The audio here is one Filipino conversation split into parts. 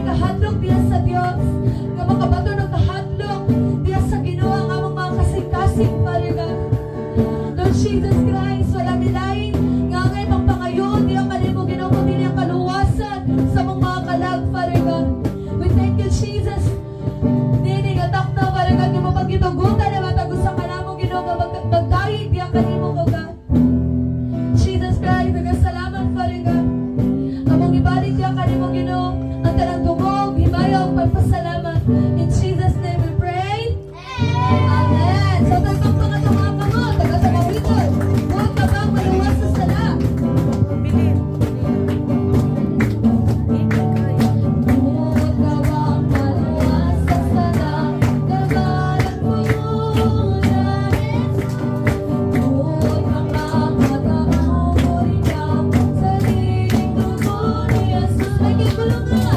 nagkahadlok diya sa Dios, nga mga bato nagkahadlok diya sa Ginoo ang among mga kasing-kasing, Father God. Lord Jesus Christ, wala milain nga ngay magpangayon diya kanimo Ginoo kundi ang kaluwasan sa mga kalag, Father God. We thank you, Jesus. Dini nga takna, Father God, nga mapagitugutan na matagos sa kanamo Ginoo nga magdahig diya kanimo, God. Jesus Christ, nagasalamat, Father God. Among ibalik diya kanimo Ginoo ang tanang dungog, himayaw, pagpasalamat. In Jesus' name we pray. Amen. So, tagbang mga tumama mo, taga-tamawikod. Huwag ka bang maluwas sa sala. Bilin. Huwag ka bang maluwas sa sala. Gabalan mo muna. Huwag kang makataong rin ang sariling dugo ni Jesus. Ay, kay kulungan.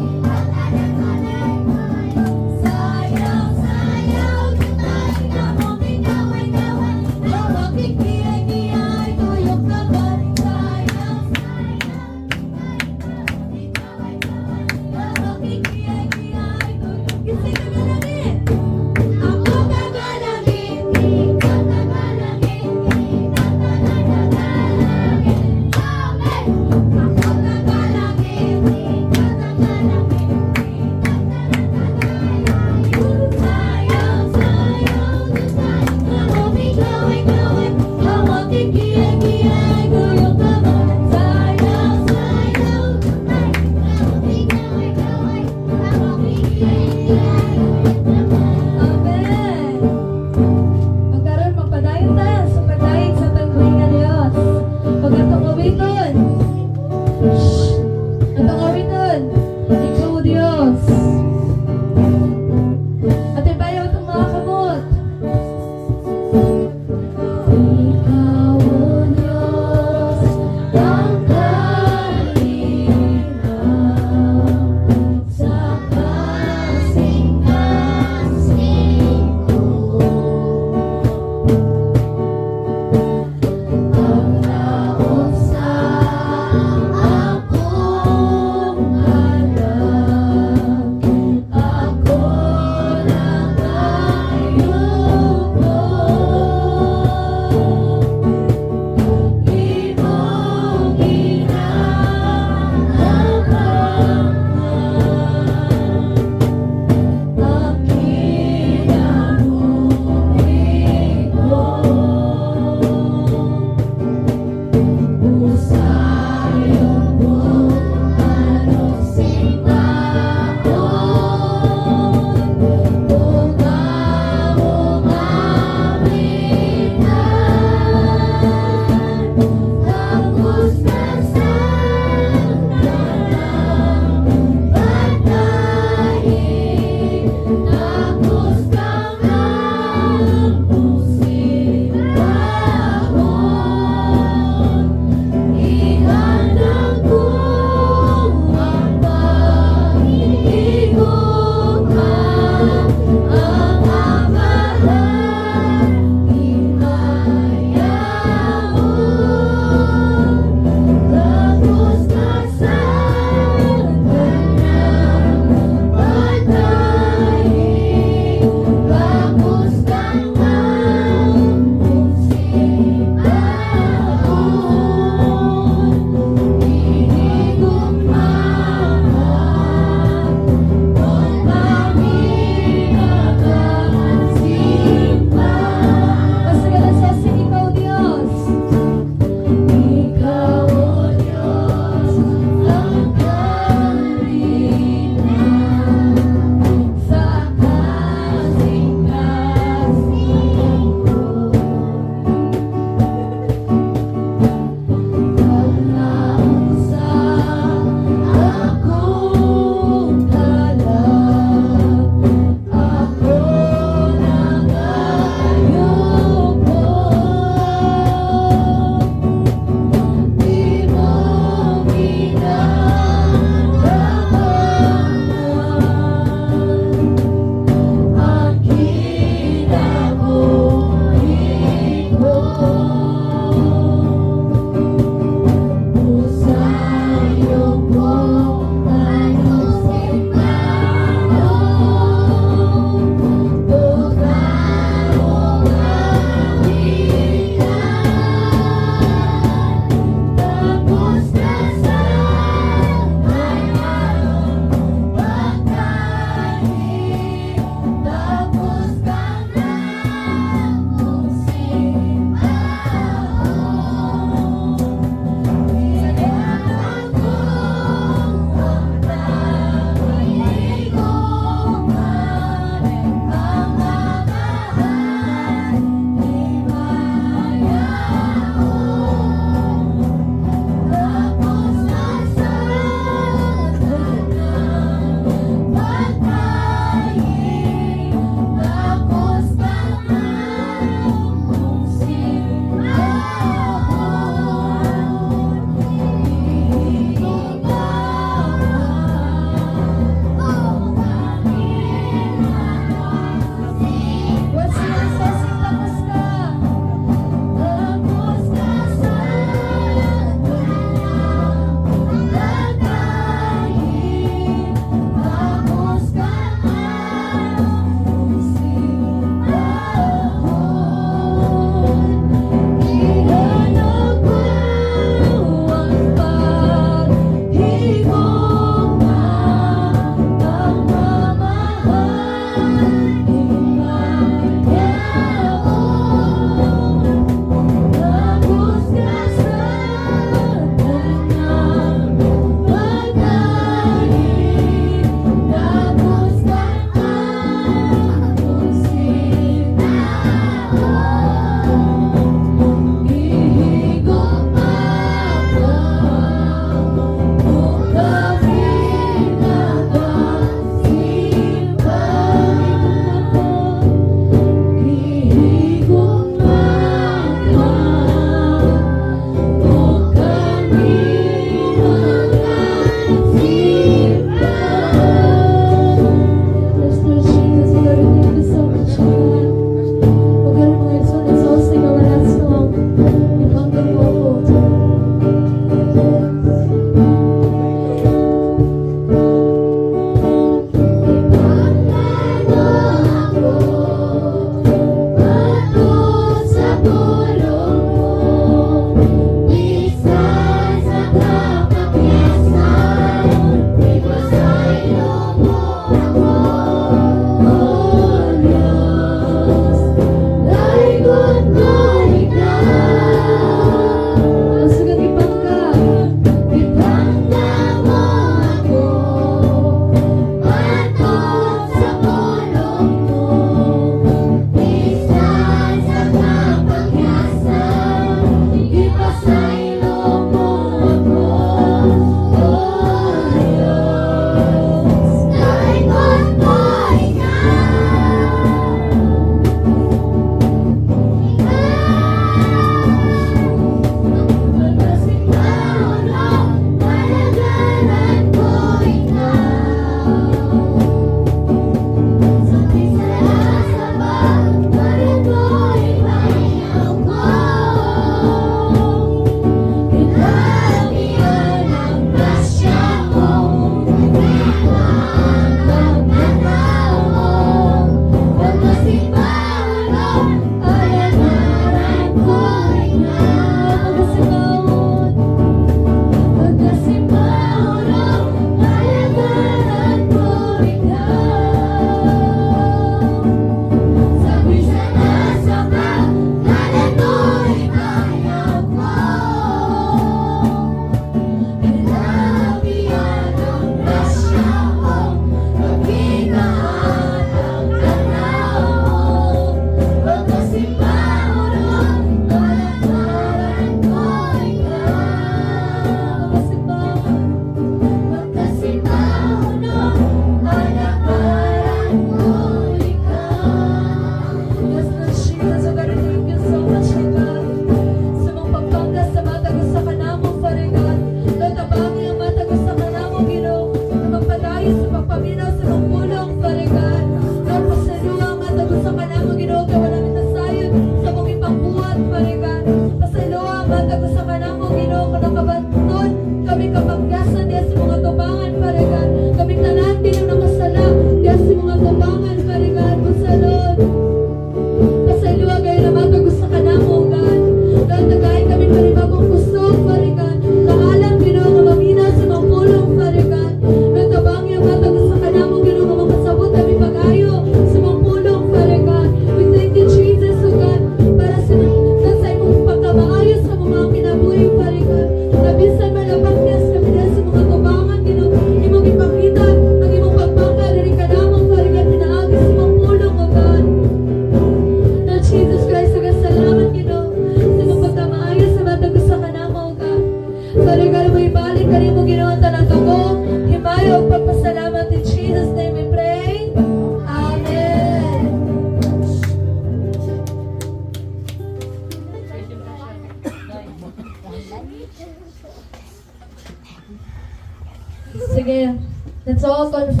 Sige. Let's all confess.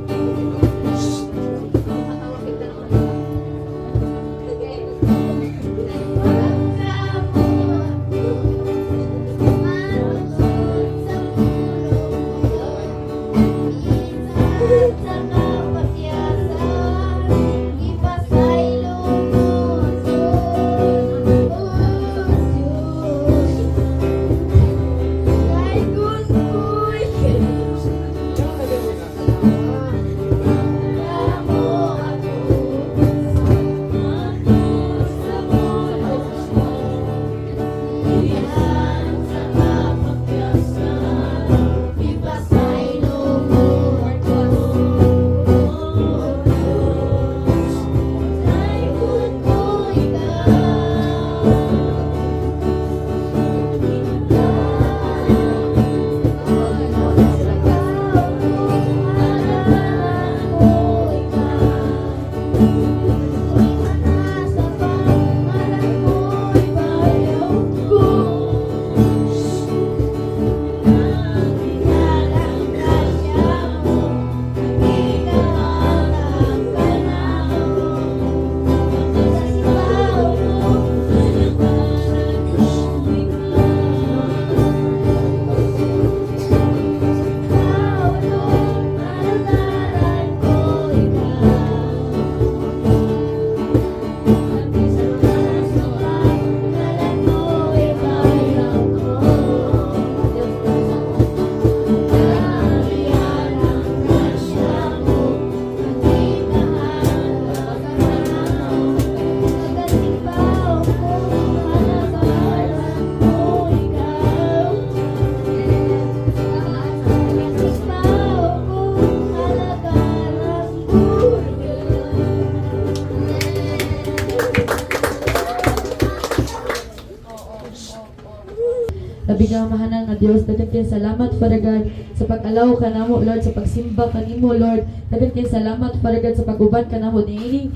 Nabigamahanan nga Dios, dagan kay salamat Father God sa pag-allow kanamo Lord, sa pagsimba kanimo Lord. Dagan kay salamat Father God sa pag-uban kanamo niini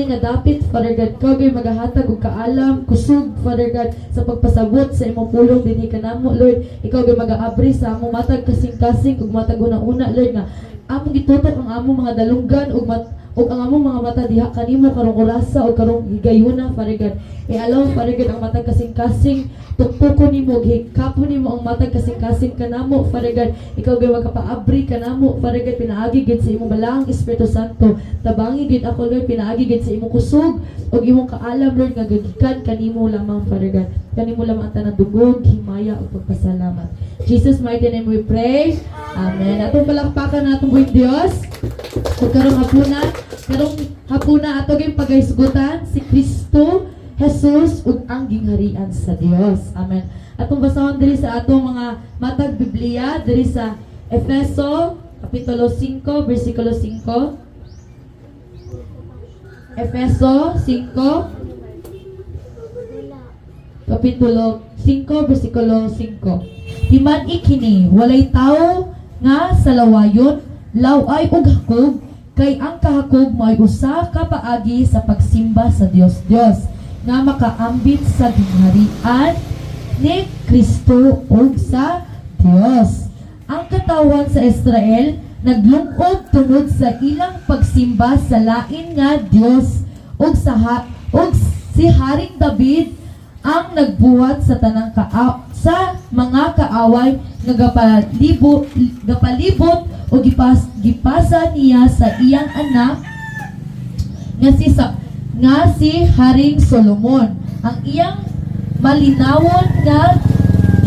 nga dapit Father God. Ikaw gyud magahatag og kaalam, kusog Father God sa pagpasabot sa imong pulong dinhi kanamo Lord. Ikaw gyud mag-aabri sa among matag kasing-kasing ug matag una-una Lord nga among gitutok ang among mga dalunggan ug ang among mga mata diha kanimo karong orasa o karong higayuna Father God. I-allow Father God ang matag kasing-kasing tuktukon nimo, hikapon nimo ang matag kasing-kasing kanamo Father God. Ikaw gyud magkapaabri kanamo Father God, pinaagi gid sa imong balaang Espiritu Santo. Tabangi gid ako Lord, pinaagi gid sa imong kusog ug imong kaalam Lord nga gikan kanimo lamang Father God. Kanimo lamang ang tanang dugog, himaya ug pagpasalamat. Jesus mighty name we pray. Amen. Atong palakpakan natong buong Dios. Ug karong hapuna ato gyud pagahisgutan si Kristo Jesus ug ang gingharian sa Dios. Amen. Atong basahon diri sa atong mga matag Biblia diri sa Efeso kapitulo 5 bersikulo 5. Efeso 5 kapitulo 5 bersikulo 5. Timan ikini walay tawo nga sa lawayon, laway ug hakog, kay ang kahakog mo'y usa ka paagi sa pagsimba sa Dios nga makaambit sa gingharian ni Kristo ug sa Dios. Ang katawan sa Israel naglungkod tungod sa ilang pagsimba sa lain nga Dios ug si Haring David ang nagbuhat sa tanang sa mga kaaway nga gapalibot o gipasa niya sa iyang anak nga si Haring Solomon. Ang iyang malinawon nga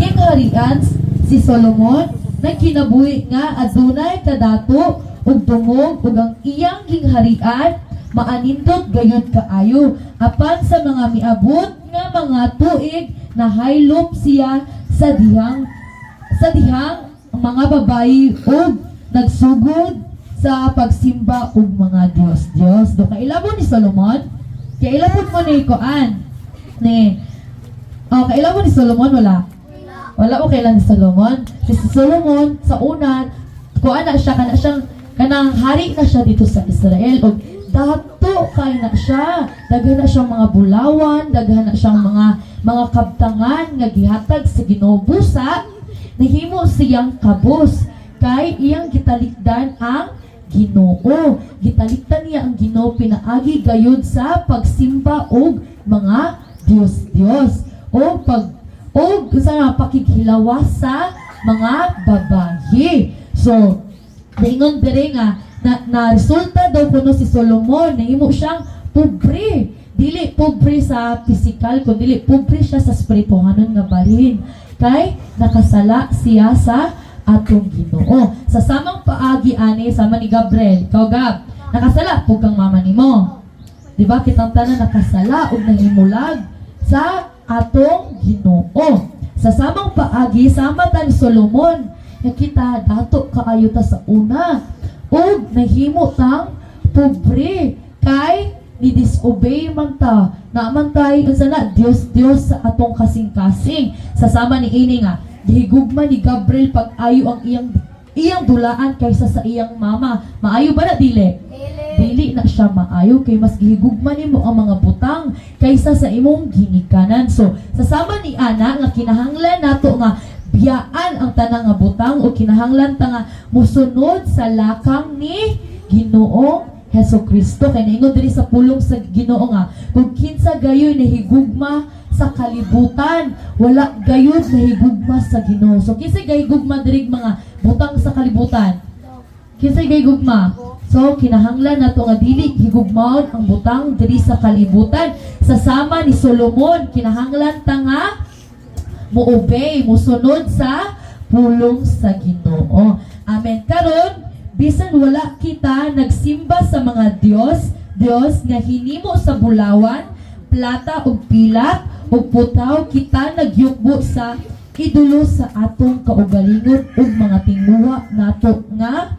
gingharian si Solomon nagkinabuhi nga adunay kadato ug dungog ug ang iyang gingharian maanindot gayud kaayo apan sa mga miabot nga mga tuig nahaylop siya sa dihang mga babayi ug nagsugod sa pagsimba ug mga Diyos. Do kailabon ni Solomon, kailabon mo ni Koan. Kailabon ni Solomon wala o kailan ni Solomon. Si Solomon sa una kuan na siya kanang hari na siya dito sa Israel ug dato kay na siya, daghan na siyang mga bulawan, daghan na siyang mga kabtangan nga gihatag sa Ginoo busa nahimo siyang kabus kay iyang gitalikdan ang Ginoo. Gitalikdan niya ang Ginoo pinaagi gayud sa pagsimba og mga Dios o sa pakighilawas sa mga babayi. So, daingon dire nga na resulta daw kuno si Solomon nahimo siyang pobre. Dili pobre sa physical, kundi pobre siya sa spirituhanon nga balhin. Kay nakasala siya sa atong Ginoo. Sa samang paagi ani sama ni Gabriel, ikaw Gab, nakasala pug kang mama nimo. Di ba kitang tanan nakasala ug nahimulag sa atong Ginoo. Sa samang paagi sama ta ni Solomon, nakita dato kaayo ta sa una ug nahimo tang pobre kay ni disobey man ta naman tay unsa na Dios sa atong kasing-kasing. Sa sama ni ini nga gihigugma ni Gabriel pag-ayo ang iyang dulaan kaysa sa iyang mama. Maayo ba na dili? Dili na siya maayo kay mas gihigugma nimo ang mga butang kaysa sa imong ginikanan. So sa sama ni ana nga kinahanglan nato nga biyaan ang tanang nga butang o kinahanglan ta nga musunod sa lakang ni Ginoo Hesus Kristo. Kay naingon diri sa pulong sa Ginoo nga kung kinsa gayoy nahigugma sa kalibutan, wala gayud nahigugma sa Ginoo. So kinsa gahigugma diri mga butang sa kalibutan? Kinsa gahigugma? So kinahanglan nato nga dili higugmaon ang butang diri sa kalibutan. Sa sama ni Solomon, kinahanglan ta nga mo-obey, musunod sa pulong sa Ginoo. Amen. Karon bisan wala kita nagsimba sa mga Dios nga hinimo sa bulawan, plata ug pilat ug putaw, kita nagyukbo sa idolo sa atong kaugalingon ug mga tinguha nato nga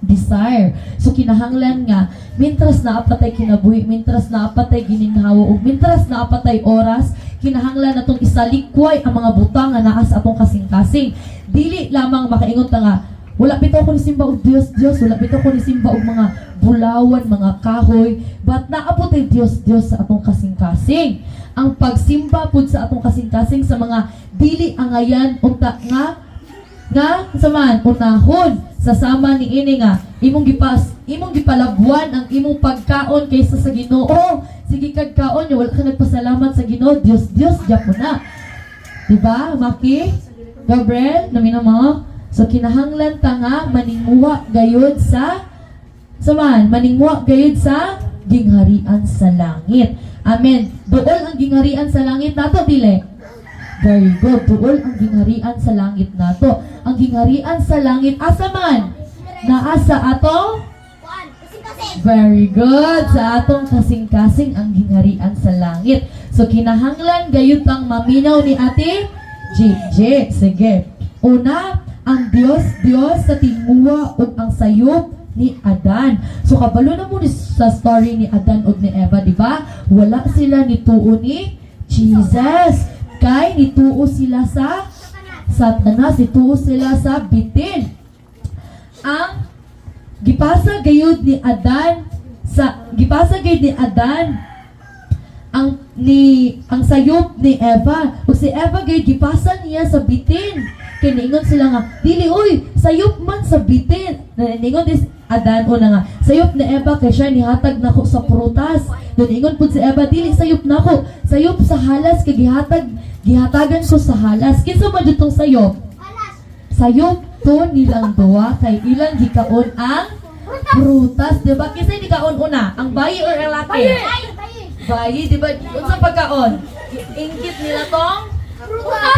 desire. So kinahanglan nga mintras naapatay kinabuhi, mintras naapatay gininhawa ug mintras naapatay oras, kinahanglan natong isalikway ang mga butang nga naa sa atong kasing-kasing. Dili lamang makaingon ta nga wala bitaw ko ni simba og Dios, wala bitaw ko ni simba og mga bulawan, mga kahoy, but naabot ay Dios sa atong kasing-kasing. Ang pagsimba pud sa atong kasing-kasing sa mga dili angayan unta nga saman unahon sa sama ni ini nga imong gipalabuan ang imong pagkaon kaysa sa Ginoo. Sige kag kaon yo wala ka nagpasalamat sa Ginoo, Dios gyapon na. Diba, Maki? Gabriel, namina mo? So kinahanglan ta nga maningwa gayud sa maningwa gayud sa gingharian sa langit. Amen. Duol ang gingharian sa langit nato dili. Very good. Duol ang gingharian sa langit nato. Ang gingharian sa langit asa man? Naa sa atong very good. Sa atong kasing-kasing ang gingharian sa langit. So kinahanglan gayud tang maminaw ni Ate JJ. Sige. Una, ang Dios sa tinguha ug ang sayop ni Adan. So kabalo na mo sa story ni Adan ug ni Eva, di ba? Wala sila nituo ni Jesus. Kay nituo sila sa Satanas, nituo sila sa bitin. Ang gipasa gayud ni Adan ang sayop ni Eva. Ug si Eva gayud gipasa niya sa bitin. Kiningon sila nga, dili oy, sayop man sa bitin. Naningon dis Adan una nga, sayop ni Eva kay siya nihatag nako sa prutas. Naningon pud si Eva, dili sayop nako, sayop sa halas kay gihatagan ko sa halas. Kinsa man jud tong sayop? Sayop to nilang duwa kay ilang gikaon ang prutas, di ba? Kinsa ni kaon una? Ang bayi or ang laki? Bayi, di ba? Unsa pagkaon? Ingkit nila tong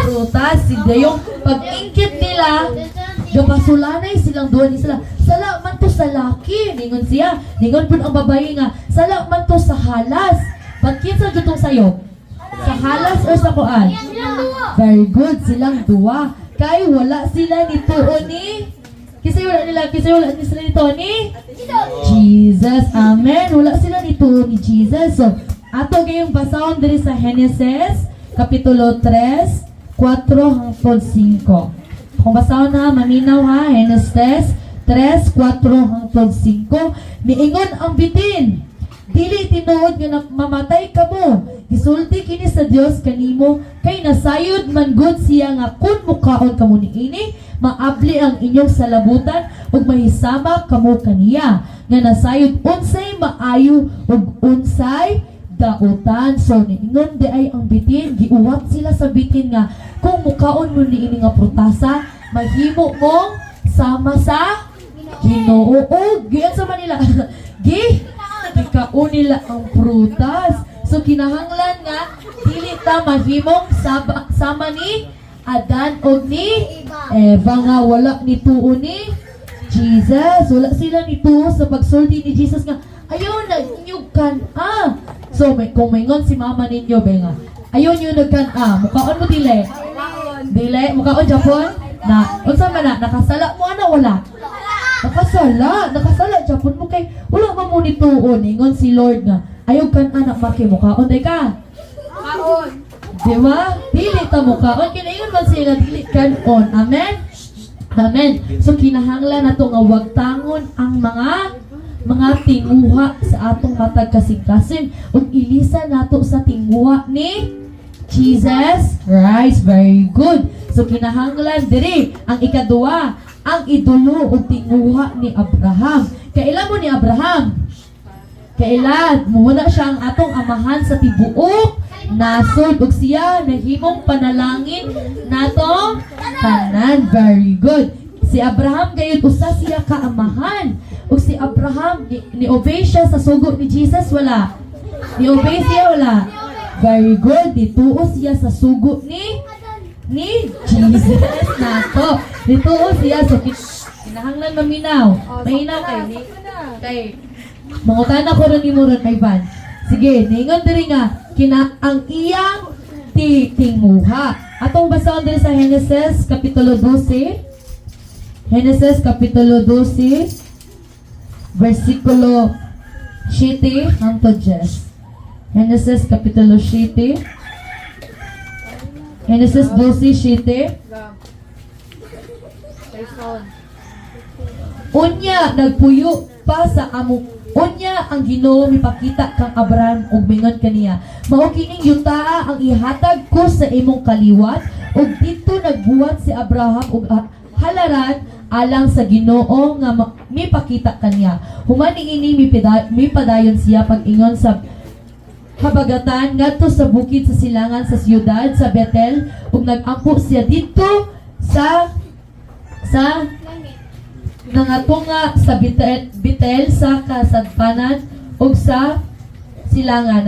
prutas. Hindi yung pag-ingkit nila, gapasulanay silang duwa ni sila. Sala man to sa laki. Ningon siya. Ningon po ang babae nga, sala man to sa halas. Pagkin sa jutong sayop? Sa halas or sa kuan? Very good. Silang duwa. Kay wala sila nituo ni Kisay wala sila nito ni Jesus. Amen. Wala sila nituo ni Jesus. So, ato kayong basahon diri sa Genesis Kapitulo 3, 4 hangtod 5. Kung basahon na, maminaw ha, Genesis 3, 4 hangtod 5. Miingon ang bitin, dili tinuod nga mamatay ka mo. Gisulti kini sa Dios kanimo, kay nasayod man gud siya nga kun mukaon kamo niini, maabli ang inyong salabutan ug mahisama kamo kaniya nga nasayod unsay maayo ug unsay dautan. So niingon di ay ang bitin, giuwat sila sa bitin nga kung mukaon mo ni ini nga prutasa, mahimo mong sama sa Ginoo. Og giyan sa Manila. Gikaon nila ang prutas. So kinahanglan nga dili ta mahimong sama ni Adan og ni Eva nga wala ni tuo ni Jesus. Wala sila ni tuo sa pagsulti ni Jesus nga ayaw na inyong kan-a. So kung maingon si mama ninyo nga ayaw nyo nagkan-a, mukaon mo dili? Dili? Mukaon Japon? Na, unsa man na, nakasala mo ana wala? Nakasala Japon mo kay wala man mo ni tuo. Ingon si Lord nga ayaw kan-a na maki mukaon day ka? Kaon. Di ba? Dili ta mukaon. Kinaingon man sila dili kanon. Amen? Amen. So kinahanglan nato nga wag tangon ang mga tinguha sa atong matag kasing-kasing ug ilisan nato sa tinguha ni Jesus Christ. Very good. So kinahanglan diri ang ikaduha, ang idolo ug tinguha ni Abraham. Kailan mo ni Abraham? Kailan muna siya ang atong amahan sa tibuok nasod ug siya nahimong panalangin nato tanan. Very good. Si Abraham gayud usa siya kaamahan. Ug si Abraham ni-obey siya sa sugo ni Jesus wala? Ni-obey siya wala? Very good. Dituo siya sa sugo ni Jesus nato. Dituo siya so kinahanglan maminaw. Mahinaw kay mangutana ko ron ni mo ron Ivan. Sige, ningon diri nga ang iyang tinguha. Atong basahon diri sa Genesis kapitulo 12. Genesis kapitulo 12 versikulo 7 hangtod 10. Genesis kapitulo 7. Genesis 12:7. Unya nagpuyo pa sa amo. Unya ang Ginoo mipakita kang Abraham ug mingon kaniya, mao kining yuta ang ihatag ko sa imong kaliwat. Ug dito nagbuhat si Abraham ug halaran alang sa Ginoo nga mipakita kaniya. Human ini mipadayon siya pag-ingon sa habagatan ngadto sa bukid sa silangan sa siyudad sa Betel ug nag-ampo siya dito sa nangatunga sa Betel sa kasadpanan ug sa silangan.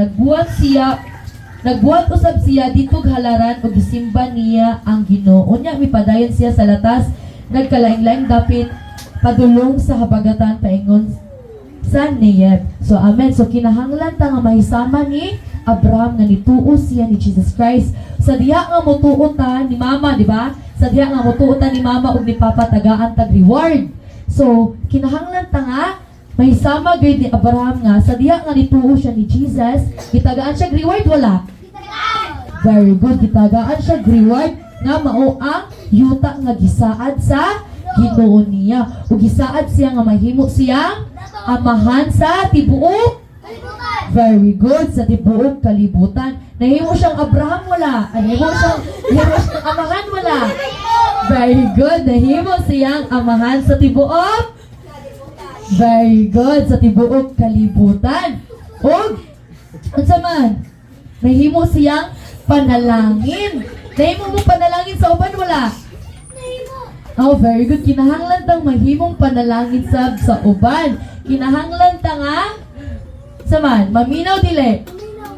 Nagbuhat usab siya dito halaran ug gisimba niya ang Ginoo. Unya mipadayon siya sa latas nagkalain-laing dapit padulong sa habagatan paingon sa Neyeb. So amen. So kinahanglan ta nga mahisama ni Abraham nga nituo siya ni Jesus Christ. Sa diha nga motuotan ni mama, di ba? Sa diha nga motuotan ni mama ug ni papa tagaan tag reward. So kinahanglan ta nga mahisama gyud ni Abraham nga sa diha nga nituo siya ni Jesus, gitagaan siya reward wala? Very good, gitagaan siya reward nga mao ang yuta nga gisaad sa Ginoo niya. Ug gisaad siya nga mahimo siyang amahan sa tibuok. Very good, sa tibuok kalibutan. Nahimo siyang Abraham wala? Nahimo siyang amahan wala? Very good, nahimo siyang amahan sa tibuok. Very good, sa tibuok kalibutan. Ug unsa man? Nahimo siyang panalangin. Nahimo mo panalangin sa uban wala? Oh, very good. Kinahanglan tang mahimong panalangin sa uban. Kinahanglan ta nga saman, maminaw dili.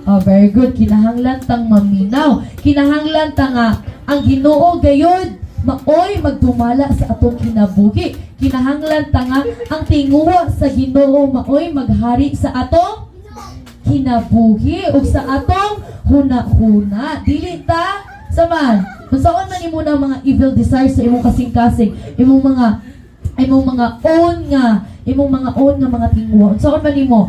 Oh, very good. Kinahanglan tang maminaw. Kinahanglan ta nga ang Ginoo gayud maoy magdumala sa atong kinabuhi. Kinahanglan ta nga ang tinguha sa Ginoo maoy maghari sa atong kinabuhi ug sa atong huna-huna. Dili ta saman. Kung saan man imo na mga evil desires sa imong kasing-kasing, imong mga own nga mga tinguha. Saan man imo?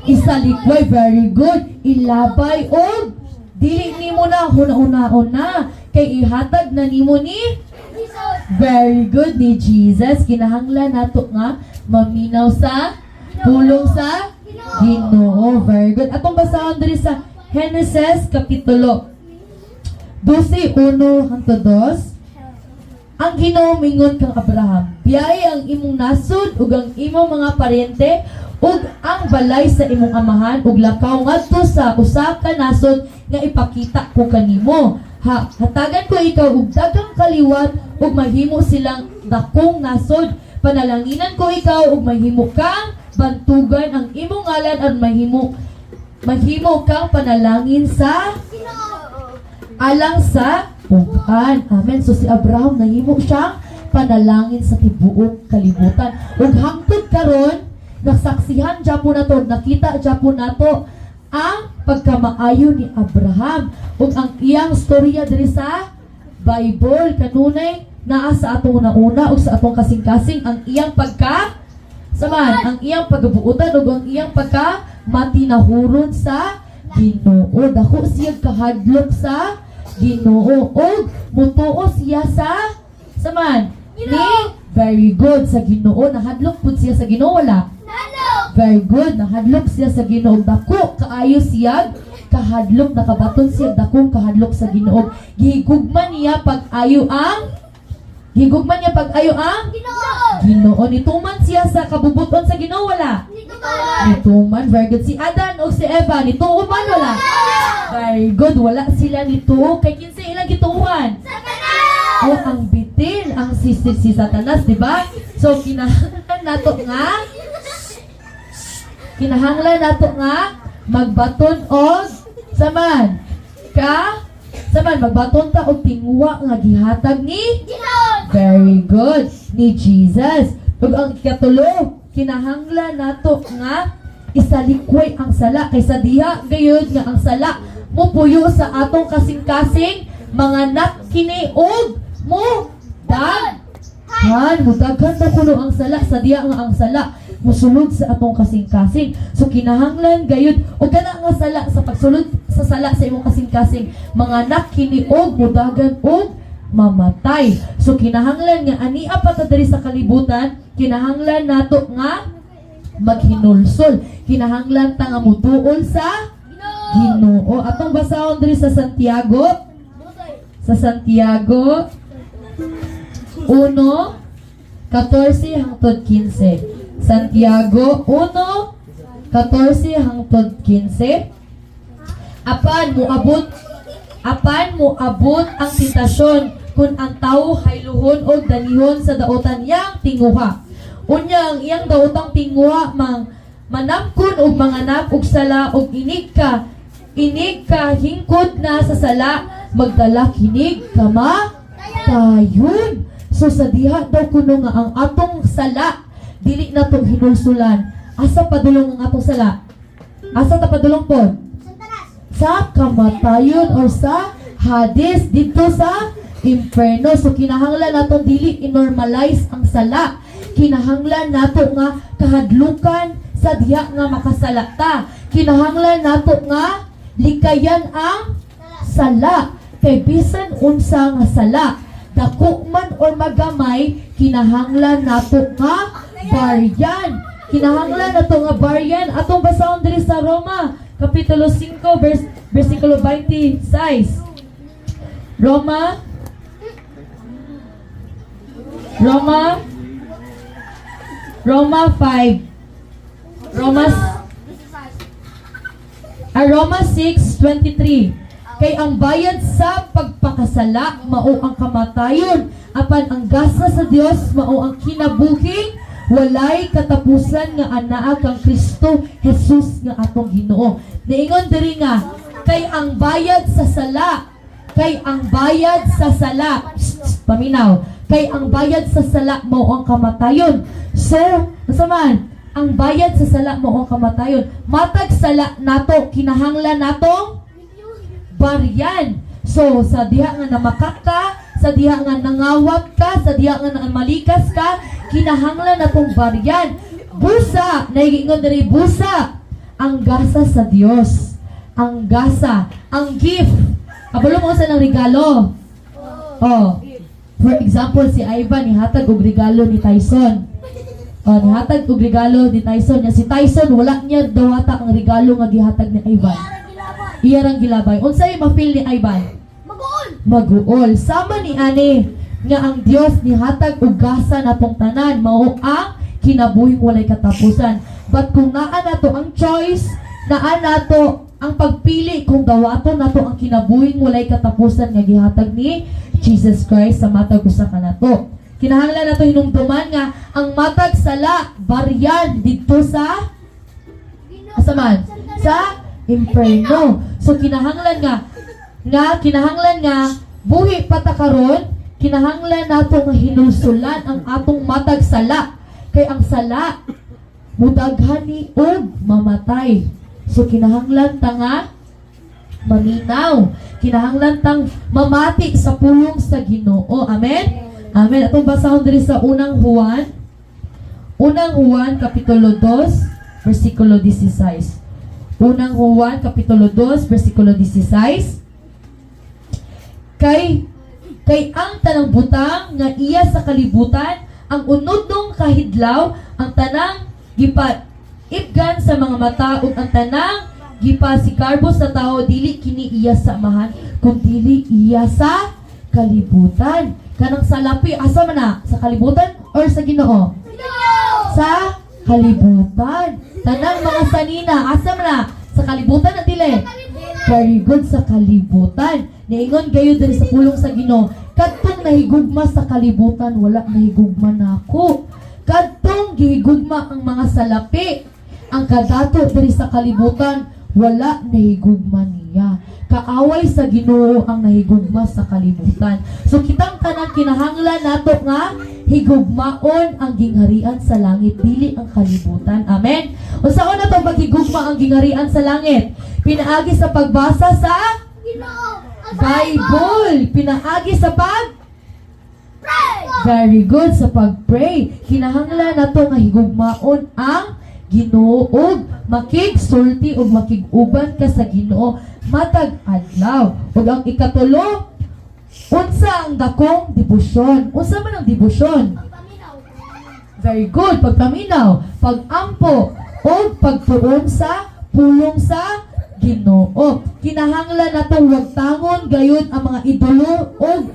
Isalikway, very good. Ilabay og dili nimo na huna-una kay ihatag na nimo ni very good ni Jesus. Kinahanglan nato nga maminaw sa pulong sa Ginoo. Very good. Atong basahon diri sa Genesis kapitulo 12:1 hangtod 2. Ang Ginoo mingon kang Abraham, biyay ang imong nasod ug ang imong mga paryente ug ang balay sa imong amahan ug lakaw ngadto sa usa ka nasod nga ipakita ko kanimo. Hatagan ko ikaw og daghang kaliwat ug mahimo silang dakong nasod. Panalanginan ko ikaw ug mahimo kang bantugan ang imong ngalan at mahimo kang panalangin sa alang sa uban. Amen. So si Abraham nahimo siyang panalangin sa tibuok kalibutan. Ug hangtod karon nasaksihan japo nato, nakita japo nato ang pagkamaayo ni Abraham ug ang iyang storya diri sa Bible kanunay naa sa atong una-una ug sa atong kasing-kasing ang iyang ang iyang pagbuutan ug ang iyang matinahuron sa Ginoo. Dako siya kahadlok sa Ginoo ug mutuo siya sa ni very good sa Ginoo. Nahadlok pud siya sa Ginoo wala? Very good. Nahadlok siya sa Ginoo. Dako kaayo siya kahadlok, nakabaton siya dakong kahadlok sa Ginoo. Gihigugman niya pag-ayo ang Ginoo. Nituman siya sa kabubuton sa Ginoo wala? Nituman. Very good. Si Adan o si Eva nituman wala? Very good. Wala sila nituo. Kay kinsa ilang gituuhan? O ang bitin, ang si Satanas, di ba? So kinahanglan nato nga magbaton og magbaton ta og tingwa nga gihatag ni very good ni Jesus. Ug ang ikatulo, kinahanglan nato nga isalikwoy ang sala kaysa diha gayud nga ang sala mupuyo sa atong kasing-kasing mga nakini og mudaghan na kuno ang sala sa diha nga ang sala musulod sa atong kasing-kasing. So kinahanglan gayud og kana nga sala sa pagsulod sa sala sa imong kasing-kasing mga anak kiniog mudagan og mamatay. So kinahanglan nga ania pa ta diri sa kalibutan, kinahanglan nato nga maghinulsol. Kinahanglan ta nga mutuol sa Ginoo. Atong basahon diri sa Santiago 1:14 hangtod 15. Santiago 1:14 hangtod 15. Apan moabot ang tentasyon kun ang tawo hayluhon og danihon sa daotan yang tinguha. Unya ang iyang daotang tinguha manamkon og manganap og sala og inig ka hingkod na sa sala magdala kinig kamatayon. So sa diha daw kuno nga ang atong sala dili na itong hinulsulan. Asa padulong ang atong sala? Asa ta padulong po? Sa kamatayon or sa Hades, dito sa inferno. So kinahanglan nato dili i-normalize ang sala. Kinahanglan nato nga kahadlukan sa diha nga makasalata. Kinahanglan nato nga likayan ang sala. Kay bisan unsa nga sala, dako man or magamay, kinahanglan nato nga baryan. Kinahanglan nato nga baryan. Atong basahon diri sa Roma kapitulo 5 versikulo 26. Roma 6:23. Kay ang bayad sa pagpakasala mao ang kamatayon, apan ang gasa sa Dios mao ang kinabuhing walay katapusan nga anaa kang Kristo Jesus nga atong Ginoo. Niingon diri nga kay ang bayad sa sala, paminaw, kay ang bayad sa sala mao ang kamatayon. So, nasaman, ang bayad sa sala mao ang kamatayon. Matag sala nato kinahanglan natong baryan. So, sa diha nga namakak ka, sa diha nga nangawag ka, sa diha nga namalikas ka, kinahanglan natong baryan. Busa, naigingon diri busa, ang gasa sa Dios. Ang gasa, ang gift. Kabalo mo sa ng regalo. Oh. For example, si Ivan nihatag og regalo ni Tyson. Oh, nihatag og regalo ni Tyson. Si Tyson wala niya dawata ang regalo nga gihatag ni Ivan. Iyarang gilabay. Unsay mafeel ni Ivan? Maguol. Sama ni ani. nga ang Dios nihatag ugasa natong tanan mao ang kinabuhing walay katapusan. But kung naa nato ang choice, naa nato ang pagpili kung dawaton nato ang kinabuhing walay katapusan nga gihatag ni Jesus Christ sa matag usa ka nato. Kinahanglan nato hinumduman nga ang matag sala baryan didto sa asaman sa inferno. So kinahanglan nga buhi pata karon, kinahanglan nato nga hinulsulan ang atong matag sala kay ang sala mudaghan ni og mamatay. So kinahanglan ta nga maminaw, kinahanglan tang mamati sa pulong sa Ginoo. Amen. Amen. Atong basahon diri sa unang Juan kapitulo 2 versikulo 16. Unang Juan kapitulo 2 versikulo 16. Kay ang tanang butang nga iya sa kalibutan, ang unodong kahidlaw, ang tanang gipaibgan sa mga mata ug ang tanang gipasikarbo sa tao dili kini iya sa amahan kun dili iya sa kalibutan. Kanang salapi asa man na? Sa kalibutan or sa Ginoo? Sa kalibutan. Tanang mga sanina asa man na? Sa kalibutan na dili? Very good, sa kalibutan. Niingon kayo diri sa pulong sa Ginoo, kadtong nahigugma sa kalibutan, wala nahigugma nako. Kadtong gihigugma ang mga salapi, ang kadato diri sa kalibutan, wala nahigugma niya. Kaaway sa Ginoo ang nahigugma sa kalibutan. So kitang tanan kinahanglan nato nga higugmaon ang gingharian sa langit, dili ang kalibutan. Amen. Unsaon na to paghigugma ang gingharian sa langit? Pinaagi sa pagbasa sa Bible. Pinaagi sa Very good, sa pag-pray. Kinahanglan nato nga higugmaon ang Ginoo ug makigsulti ug makiguban ka sa Ginoo matag adlaw. Ug ang ikatulo, unsa ang dakong debosyon? Unsa man ang debosyon? Very good, pagpaminaw, pagampo ug pagtuon sa pulong sa Ginoo. Kinahanglan natong wagtangon gayud ang mga idolo ug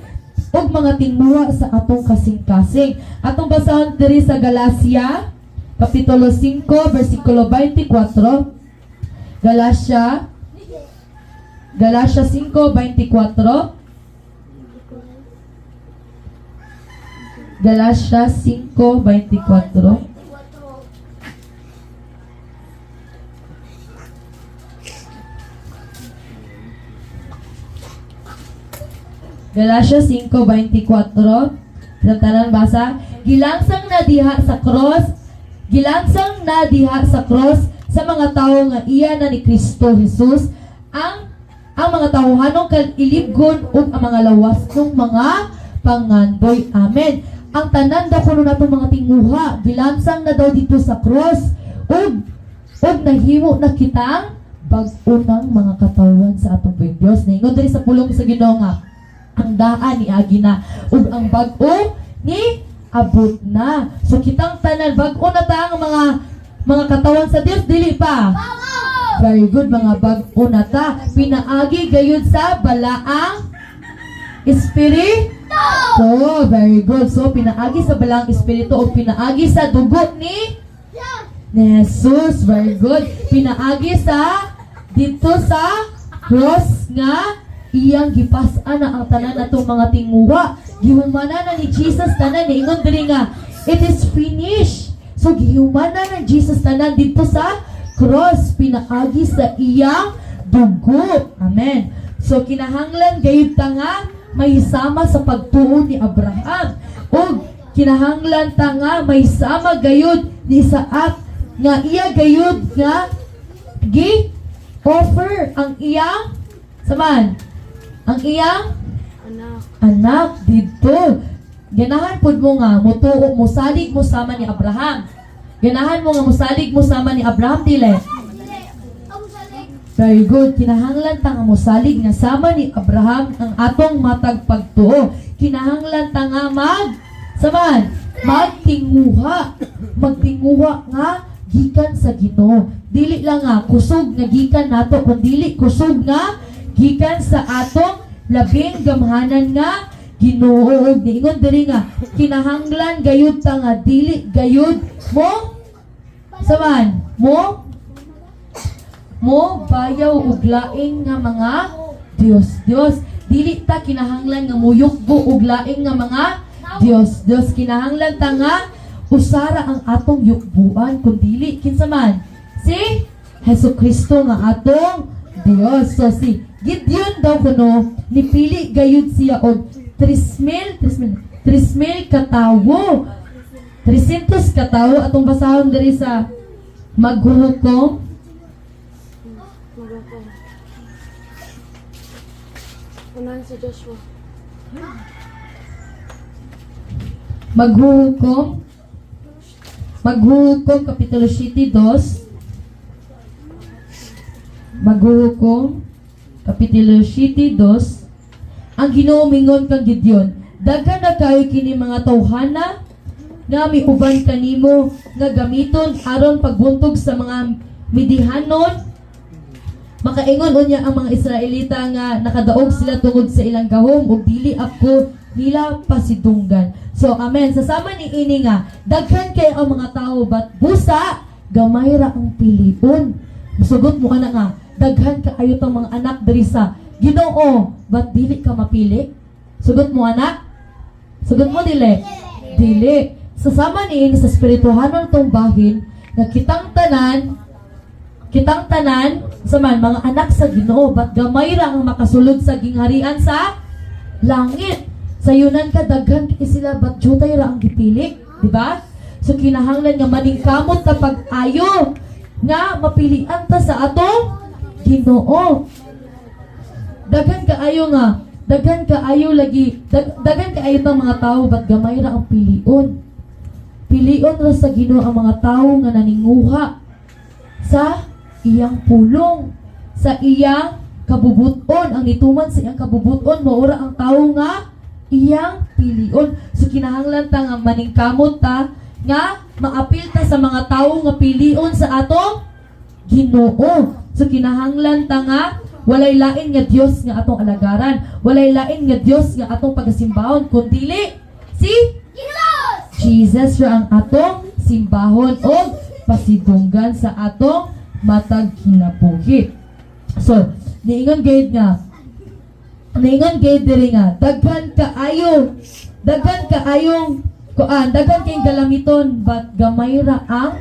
mga tingmuha sa atong kasing-kasing. Atong basahon diri sa Galacia kapitulo 5 versikulo 24. Galacia 5:24. Galacia 5:24. Galacia 5:24. Tanan basa, gilangsang na diha sa cross sa mga tawo nga iya na ni Kristo Jesus ang mga tawhanong kalilibgon ug ang mga lawas ng mga pangandoy. Amen. Ang tanan daw kuno natong mga tinguha gilansang na daw dito sa cross ug nahimo na kitang bag-o ng mga katawan sa atong Diyos. Naingon diri sa pulong sa Ginoo nga ang daan ni agi na ug ang bag-o ni abot na. So kitang tanan bag-o na ta ang mga katawan sa Dios, dili pa. Very good, mga bag-o na ta. Pinaagi gayud sa balaang espiritu. So, very good. So pinaagi sa balaang espiritu o pinaagi sa dugo ni Jesus. Very good. Pinaagi sa dito sa cross nga iyang gipas-an na ang tanan natong mga tinguha. Gihumana na ni Jesus tanan. Ingon diri nga, it is finished. So gihumana na Jesus tanan dito sa cross. Pinaagi sa iyang dugo. Amen. So kinahanglan gayud ta nga may sama sa pagtuo ni Abraham. O kinahanglan ta nga may sama gayud ni Isaac nga iya gayud nga gi-offer ang iyang saman. Ang iyang anak dito. Ganahan pud mo nga mutuo mo salig mo sama ni Abraham. Ganahan mo nga musalig mo sama ni Abraham dili. Very good. Kinahanglan ta nga musalig nga sama ni Abraham ang atong matag pagtuo. Kinahanglan ta nga magtinguha nga gikan sa Ginoo. Dili lang nga kusog nga gikan nato kun dili kusog nga gikan sa atong labing gamhanan nga Ginoo. Ug niingon diri nga kinahanglan gayud ta nga dili gayud mo saman mo bayaw ug laing nga mga Dios. Dili ta kinahanglan nga muyukbo ug laing nga mga Dios. Kinahanglan ta nga usara ang atong yukbuan kun dili kinsa man si Hesukristo nga atong Dios. So si Gideon daw kuno nipili gayud siya og 3,000 katawo. 300 katawo atong basahon diri sa maghuhukom. Unahan si Joshua. Maghuhukom kapitulo 7:2. Maghuhukom kapitulo 7:2. Ang Ginoo mingon kang Gideon, daghan na kayo kini mga tawhana nga miuban kanimo nga gamiton aron pagbuntog sa mga Midianon. Makaingon unya ang mga Israelita nga nakadaog sila tungod sa ilang gahom ug dili ako nila pasidunggan. So amen. Sasama ni ini nga daghan kay ang mga tao but busa gamay ra ang pilion. Musugot mo ana nga daghan kaayo tang mga anak diri sa Ginoo, but dili ka mapili? Sugot mo anak? Sugot mo dili? Dili. Sasama ni ini sa spirituhanon tong bahin nga kitang tanan sa mga anak sa Ginoo, but gamay ra ang makasulod sa gingharian sa langit. Sayunan ka daghan kay sila but jutay ra ang gipili, di ba? So kinahanglan nga maningkamot ta pag-ayo nga mapilian ta sa atong Ginoo. Daghan kaayo tang mga tao but gamay ra ang pilion. Pilion ra sa Ginoo ang mga tao nga naninguha sa iyang pulong, sa iyang kabubuton. Ang nituman sa iyang kabubuton mao ra ang tao nga iyang pilion. So kinahanglan ta nga maningkamot ta nga maapil ta sa mga tao nga pilion sa atong Ginoo. So kinahanglan ta nga walay lain nga Dios nga atong alagaran, walay lain nga Dios nga atong pagasimbahon kundi si Jesus ra ang atong simbahon o pasidunggan sa atong matag kinabuhi. So niingon gayud diri nga daghan kaayong kayong galamiton but gamay ra ang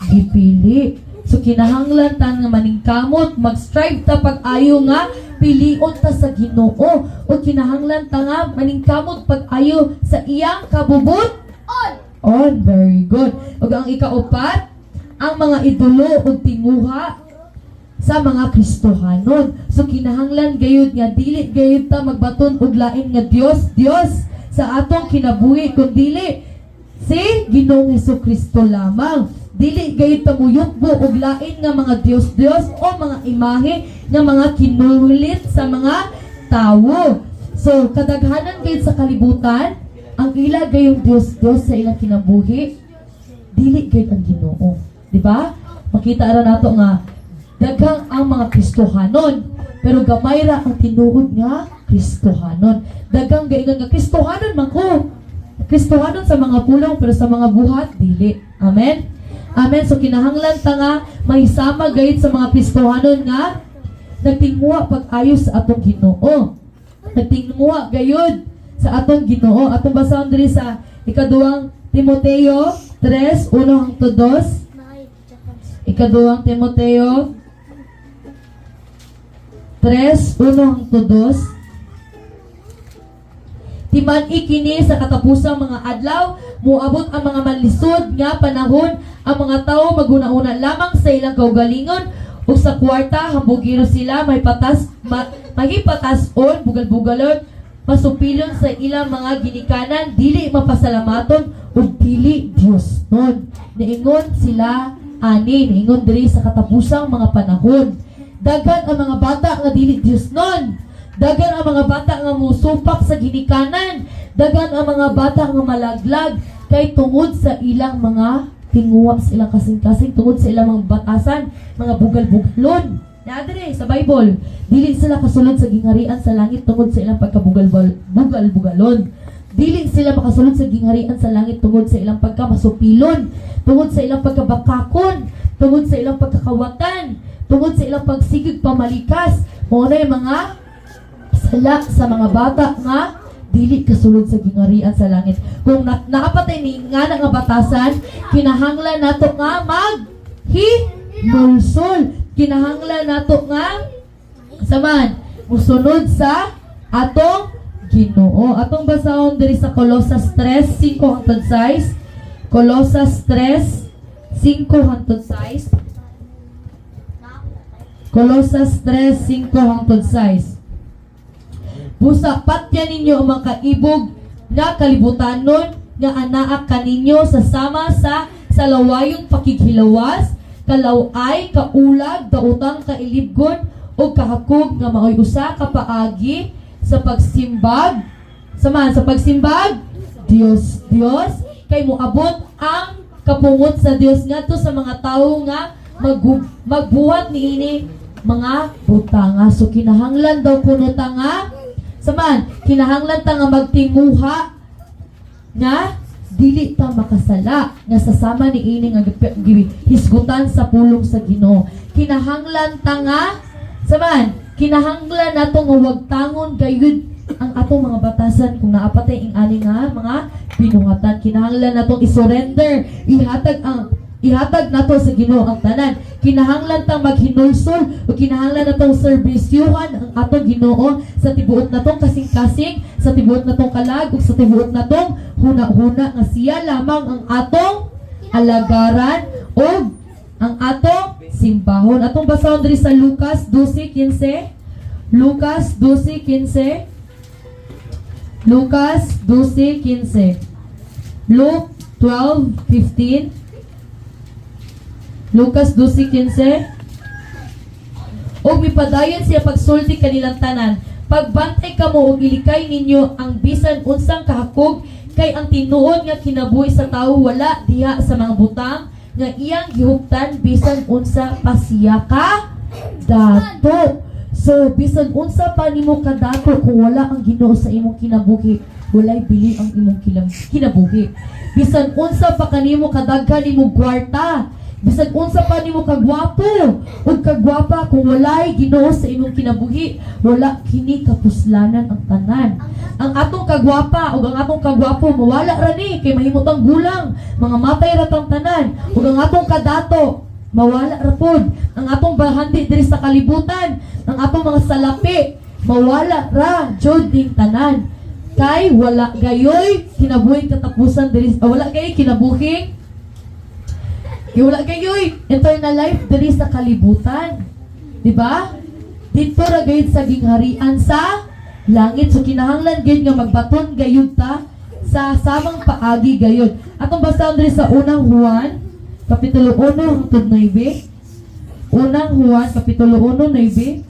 gipili. So kinahanglan ta nga maningkamot, mag-strive ta pag-ayo nga pilion ta sa Ginoo o kinahanglan ta nga maningkamot pag-ayo sa iyang kabubuton. Very good. Ug ang ikaupat, ang mga idolo ug tinguha sa mga Kristohanon. So kinahanglan gayud nga dili gayud ta magbaton og lain nga Dios sa atong kinabuhi kundi si Ginoong Hesukristo lamang. Dili gayud ta muyukbo og lain nga mga Dios o mga imahe nga mga kinulit sa mga tawo. So kadaghanan gayud sa kalibutan ang ila gayong Dios sa ilang kinabuhi dili gayud ang Ginoo, di ba? Makita ra nato nga daghang ang mga Kristohanon pero gamay ra ang tinuod nga Kristohanon. Daghang gaingon nga Kristohanon man ko. Kristohanon sa mga pulong pero sa mga buhat dili. Amen. Amen. So kinahanglan ta nga mahisama gayud sa mga Kristohanon nga nagtingwa pag-ayos sa atong Ginoo. Nagtingwa gayud sa atong Ginoo. Atong basahon diri sa ikaduhang Timoteo 3:1-2. Ikaduhang Timoteo 3:1-2. Timan-i kini sa katapusang mga adlaw, muabot ang mga manlisod nga panahon, ang mga tao maguna-una lamang sa ilang kaugalingon, ug sa kwarta hambugiro sila mahipatason, bugal-bugalon, masupilon sa ilang mga ginikanan, dili mapasalamaton ug dili Dios nun. Niingon sila niingon diri sa katapusang mga panahon. Daghan ang mga bata nga dili Dios nun. Dagan ang mga bata nga musupak sa ginikanan. Dagan ang mga bata nga malaglag kay tungod sa ilang mga tinguwa sa ilang kasing-kasing, tungod sa ilang mga batasan, mga bugal-bugalon. Naadre sa Bible. Dili sila kasulod sa gingharian sa langit tungod sa ilang pagkabugal-bugalon. Dili sila makasulod sa gingharian sa langit tungod sa ilang pagkamasupilon, tungod sa ilang pagkabakakon, tungod sa ilang pagkakawatan, tungod sa ilang pagsigig pamalikas. Muna yung mga sala sa mga bata nga dili kasulod sa gingharian sa langit. Kung naapatay ni nga nga batasan, kinahanglan nato nga maghinulsol. Kinahanglan nato nga saman musunod sa atong Ginoo. Atong basahon diri sa Colosas 3:5 hangtod 6. Colosas 3:5 hangtod 6. Colosas 3:5 hangtod 6. Busa patyan ninyo ang mga kaibog nga kalibutanon nga anaa kaninyo sa sama sa lawayong pakighilawas, kalaway, kaulag, daotang kailibgon o kahakog nga maoy usa ka paagi sa pagsimbag. Samahan sa pagsimbag Dios kay moabot ang kapungot sa Dios ngadto sa mga tawo nga magbuhat niini mga butanga. So kinahanglan daw kuno ta nga samahan, kinahanglan ta nga magtinguha nga dili ta makasala nga sasama niini nga hisgutan sa pulong sa Ginoo. Kinahanglan ta nga samahan, kinahanglan nato nga wag tangon gayud ang atong mga batasan kung naapatay ing ani nga mga pinuhatan. Kinahanglan natong isurrender, ihatag nato sa Ginoo ang tanan. Kinahanglan tang maghinulsol o kinahanglan natong serbisyuhan ang atong Ginoo sa tibuot natong kasing-kasing, sa tibuot natong kalag ug sa tibuot natong huna-huna nga siya lamang ang atong alagaran o ang atong simbahon. Atong basahon diri sa Lucas 12:15. Lucas 12:15. Lucas 12:15. Luke 12:15. Lucas 12:15. Og mipadayon siya pagsulti kanilang tanan. Pagbantay kamo og ilikay ninyo ang bisan unsang kahakog kay ang tinuod nga kinabuhi sa tawo wala diha sa mga butang nga iyang gihuptan bisan unsa pa siya ka dato. So bisan unsa pa nimo kadato kung wala ang Ginoo sa imong kinabuhi, walay bili ang imong kinabuhi. Bisan unsa pa kanimo kadaghan nimo kwarta, bisan unsa pa nimo kagwapo ug kagwapa kung walay Ginoo sa imong kinabuhi, wala kini kapuslanan ang tanan. Ang atong kagwapa ug ang atong kagwapo mawala ra ni kay mahimutang gulang, mga matay ra tang tanan. Ug ang atong kadato mawala ra pod. Ang atong bahandi diri sa kalibutan, ang atong mga salapi mawala ra jud ning tanan. Kay wala gayoy kinabuhing katapusan diri, wala gayoy kinabuhing wala kayo'y eternal life diri sa kalibutan. Diba? Dito ra gayud sa gingharian sa langit. So kinahanglan gayud nga magbaton gayud ta sa samang paagi gayud. Atong basahon diri sa unang Juan kapitulo 1 hangtod 9. Unang Juan kapitulo 1:9.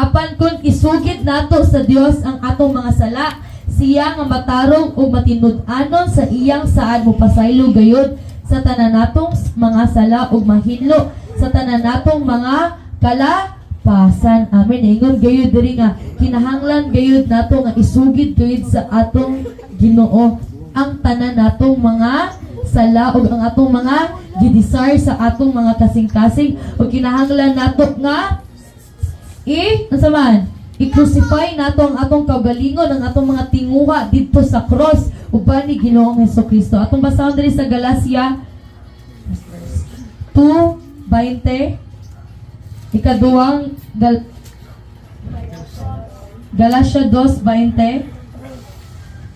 Apan kun isugid nato sa Dios ang atong mga sala, siya nga matarong ug matinud-anon sa iyang saad mo pasaylo gayud sa tanan natong mga sala ug mahinlo sa tanan natong mga kalapasan. Amen. Ingon gayud diri nga kinahanglan gayud nato nga isugid gayud sa atong Ginoo ang tanan natong mga sala ug ang atong mga gidesire sa atong mga kasing-kasing ug kinahanglan nato nga unsa man i-crucify nato ang atong kaugalingon, ang atong mga tinguha dito sa cross uban ni Ginoong Hesukristo. Atong basahon diri sa Galacia 2:20. Ikaduhang Galacia 2:20.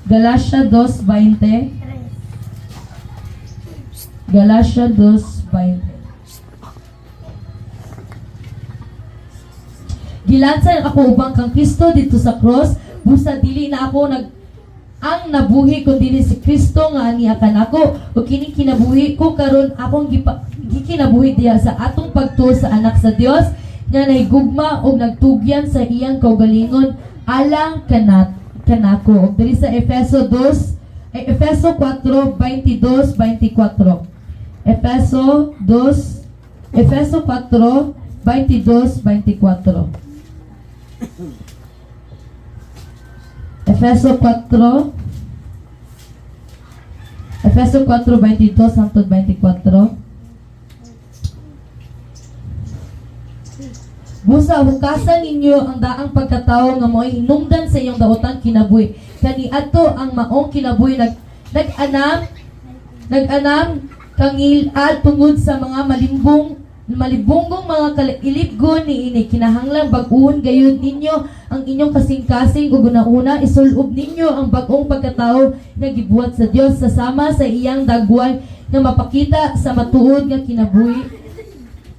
Galacia 2:20. Galacia 2:20. Gilansan ako ubang kang Kristo dito sa cross, busa dili na ako ang nabuhi kundi si Kristo nga aniakan ako o kining kinabuhi ko karon akong gikinabuhi diha sa atong pagtuo sa anak sa Dios nga nahigugma og nagtugyan sa iyang kaugalingon alang kanako. Og diri sa Efeso 4:22-24. Efeso 4:22-24. Efeso 4 22 hangtod 24. Busa hukasan ninyo ang daang pagkatao nga mo'y hinungdan sa iyong daotan kinabuhi. Kani ato ang maong kinabuhi nag-anam kangil-al tungod sa mga malibunggong mga kailibgon ni ini kinahanglang bag-uon gayud ninyo ang inyong kasing-kasing ug una-una isulob ninyo ang bag-ong pagkatao nga gibuhat sa Dios sasama sa iyang dagway nga mapakita sa matuod nga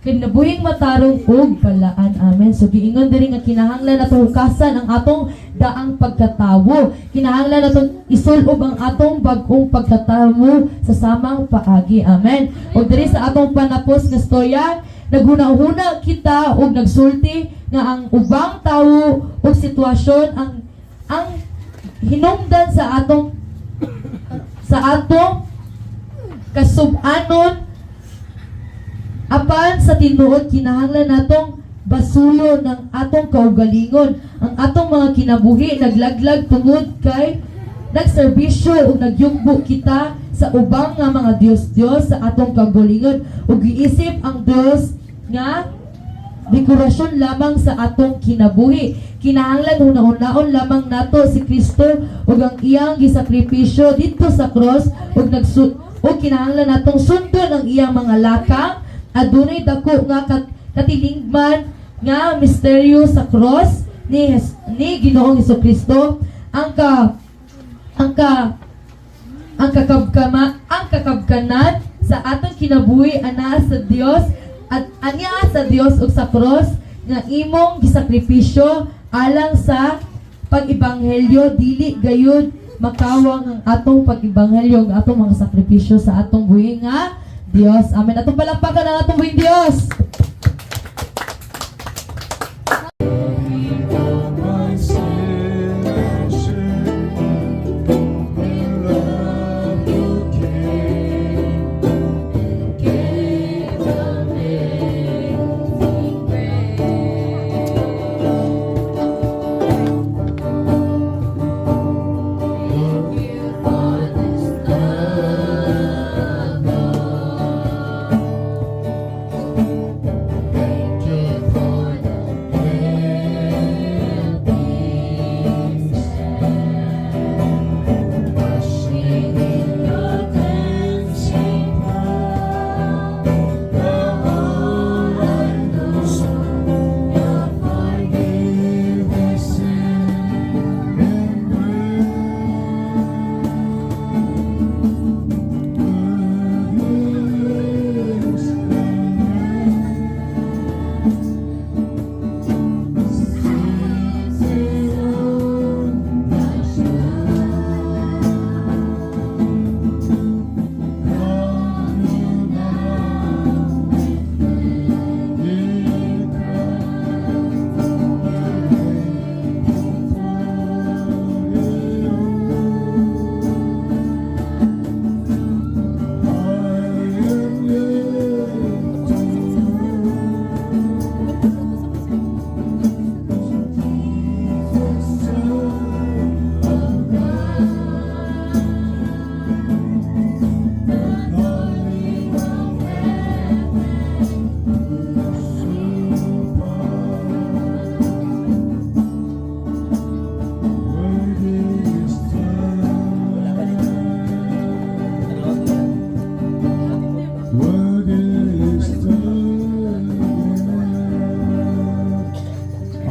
kinabuhing matarong ug balaan. Amen. So giingon diri nga kinahanglan nato hukasan ang atong daang pagkatawo. Kinahanglan nato isulob ang atong bag-ong pagkatawo sa samang paagi. Amen. O diri sa atong panapos nga storya, naghuna-huna kita og nagsulti nga ang ubang tawo o sitwasyon ang hinungdan sa atong kasub-anon. Apan sa tinuod kinahanglan natong basulo ng atong kaugalingon. Ang atong mga kinabuhi naglaglag tungod kay nagserbisyo ug nagyugbo kita sa ubang nga mga Dios sa atong kaugalingon ug giisip ang Dios nga dekorasyon lamang sa atong kinabuhi. Kinahanglan una-unaon lamang nato si Kristo ug ang iyang gisakripisyo dito sa cross ug kinahanglan natong sundon ang iyang mga lakang. Adunay dako nga katilingban nga misteryo sa cross ni Ginoong Hesukristo ang kakabkanan sa atong kinabuhi ana sa Dios at anya sa Dios ug sa cross nga imong gisakripisyo alang sa pag-ibanghelyo dili gayud makawang ang atong pag-ibanghelyo ug atong mga sakripisyo sa atong buhi nga Dios. Amen. Atong palakpakan ang atong buhing Dios.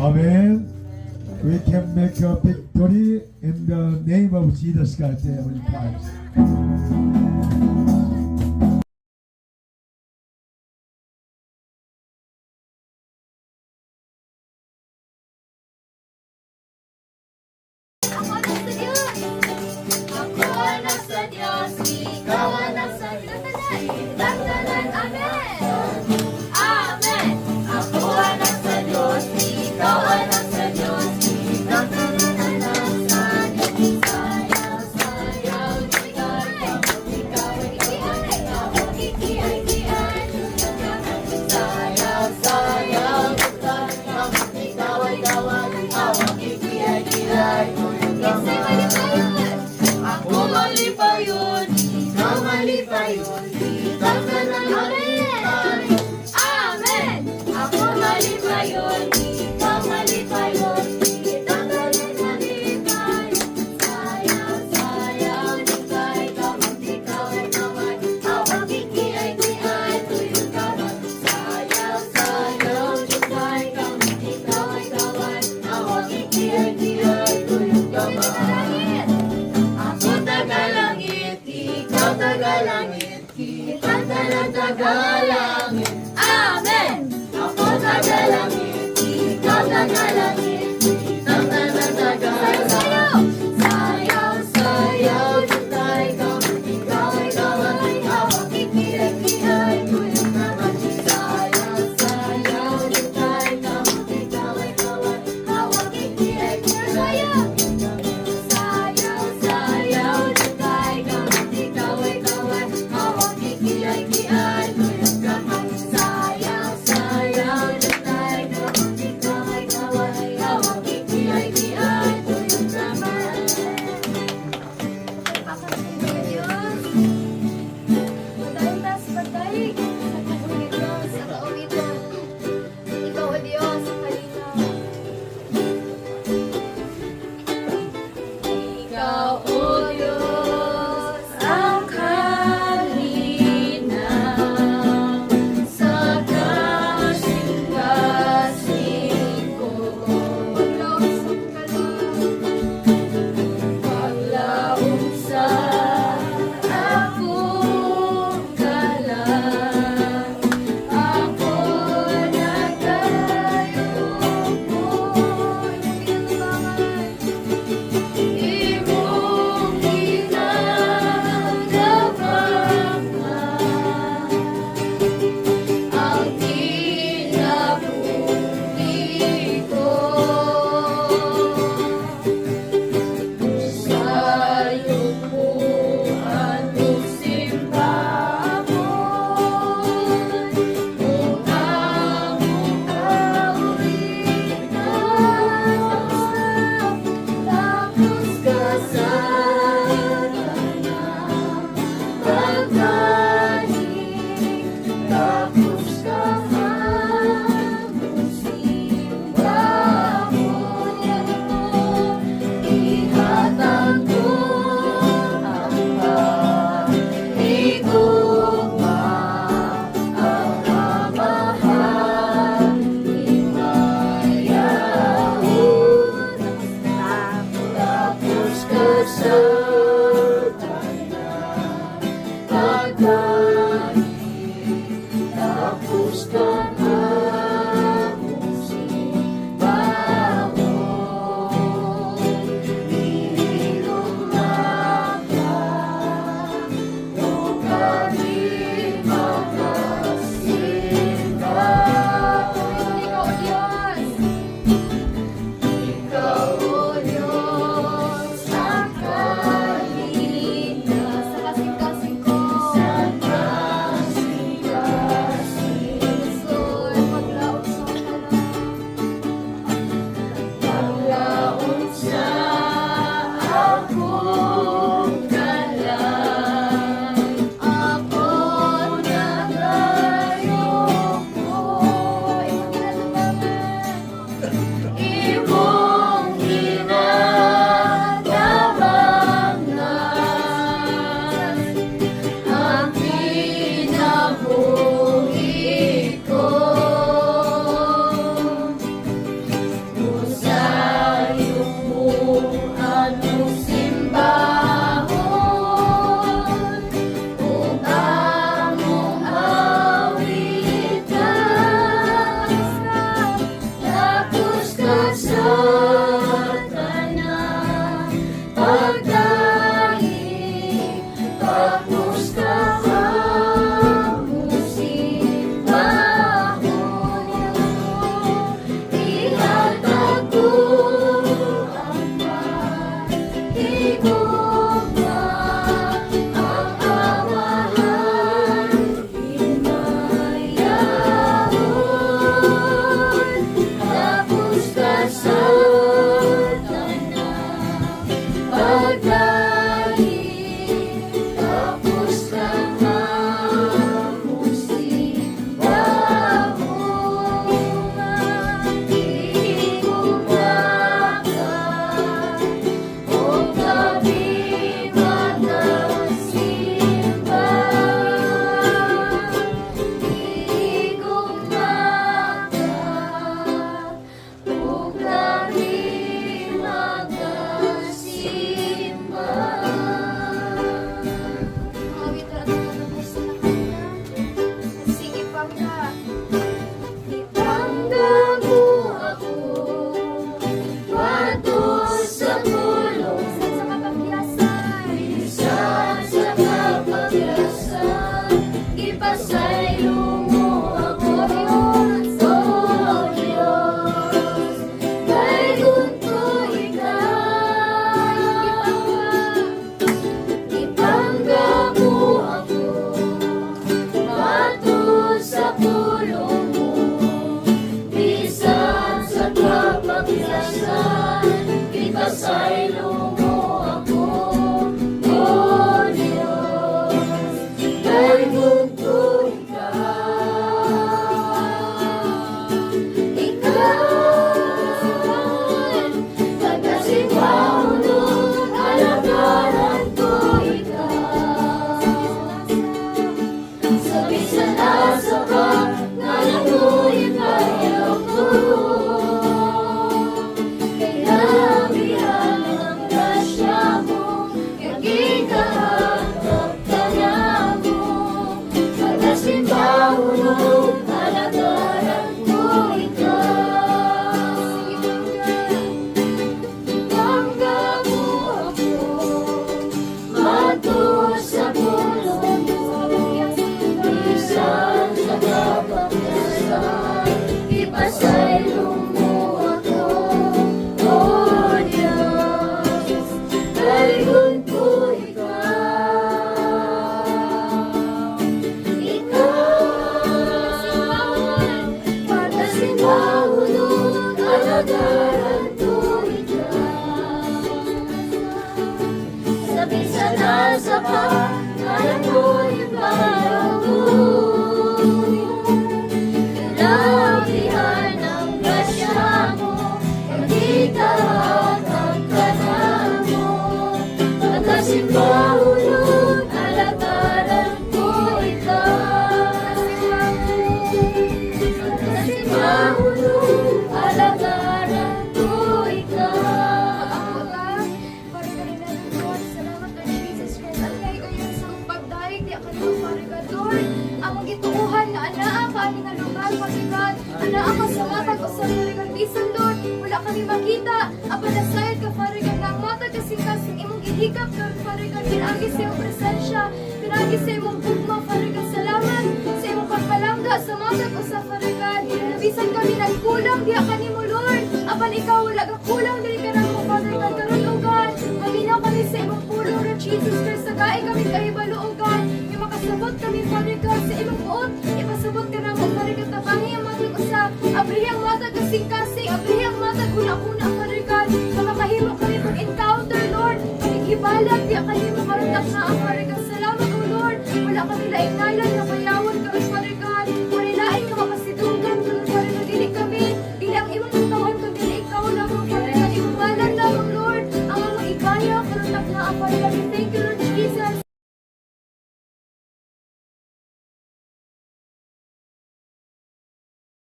Amen. We can make a victory in the name of Jesus Christ, Heavenly Father. Ako na sa Diyos! Ako na sa Diyos! Ikaw na sa Diyos! Tatanan! Amen! Amen! Ako na sa Diyos! Ikaw na sa Diyos! Tatanan sa Diyos! Sayaw, sayaw, ikaw, ikaw, ikaw, ikiay-kiay. Sayaw, sayaw, ikaw, ikaw, ikaw, nagalangit. Amen! Ako nagalangit, ikaw nagalangit, kitang nagalangit. Sayaw! Sayaw, sayaw, jutay ka, ikaw ay kaway, hawak ikiray-kiray, tuyok naman. Sayaw, sayaw, jutay ka, ikaw ay kaway, hawak ikiray-kiray. Sayaw, sayaw, jutay ka, ikaw ay kaway, hawak ikiray-kiray, tuyok naman. ipasaylo mo ako, O Diyos. Dahil mundo makita, apalasayad ka, Father God, ng mata kasi imong gihikap ka, Father God, pinagi sa iyong presensya, pinagi sa imong bugma, Father God, salamat sa imong pagpalangga sa mata ko sa Father God, nabisan kami nagkulang, diya ka ni mo, Lord, apan ikaw, wala ka kulang, dili ka na mo, Father God, karon o God, maminaw kami sa imong pulong, Lord Jesus Christ, nagaay kami kahibalo, o God, yung makasabot kami, Father God, sa imong buot, ipasabot ka na mo, Father God, tabangi ang mata ko sa abrihang mata, kasing-kasing, abrihang mata, kuna-kuna, Father God, na makahimo kami pag-encounter, Lord, pag-ibalag, diya kahimo, karoon na ang